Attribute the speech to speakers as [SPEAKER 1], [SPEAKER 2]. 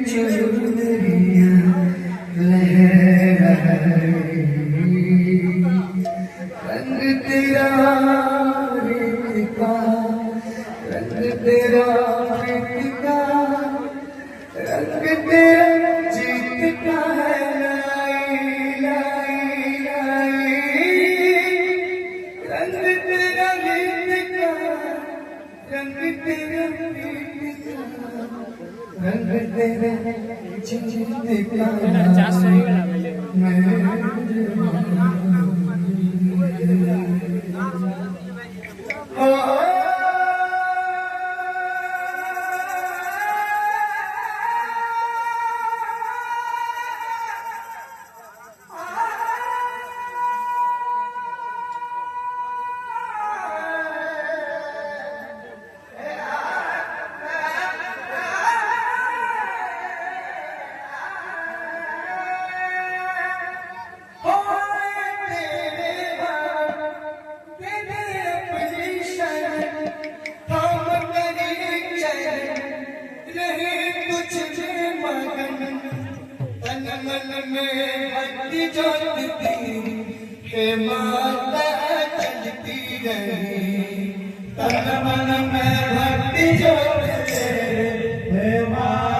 [SPEAKER 1] चुनरिया लहराए, रंग तेरा रेत का, रंग तेरा रेत का, रंग तेरा जीत का है। लाई लाई लाई, रंग तेरा रेत का, रंग तेरा रेत का, रंग तेरा जीत का। मन में भक्ति जोतती है माता चलती रही, तन मन में भक्ति जोतती है माता।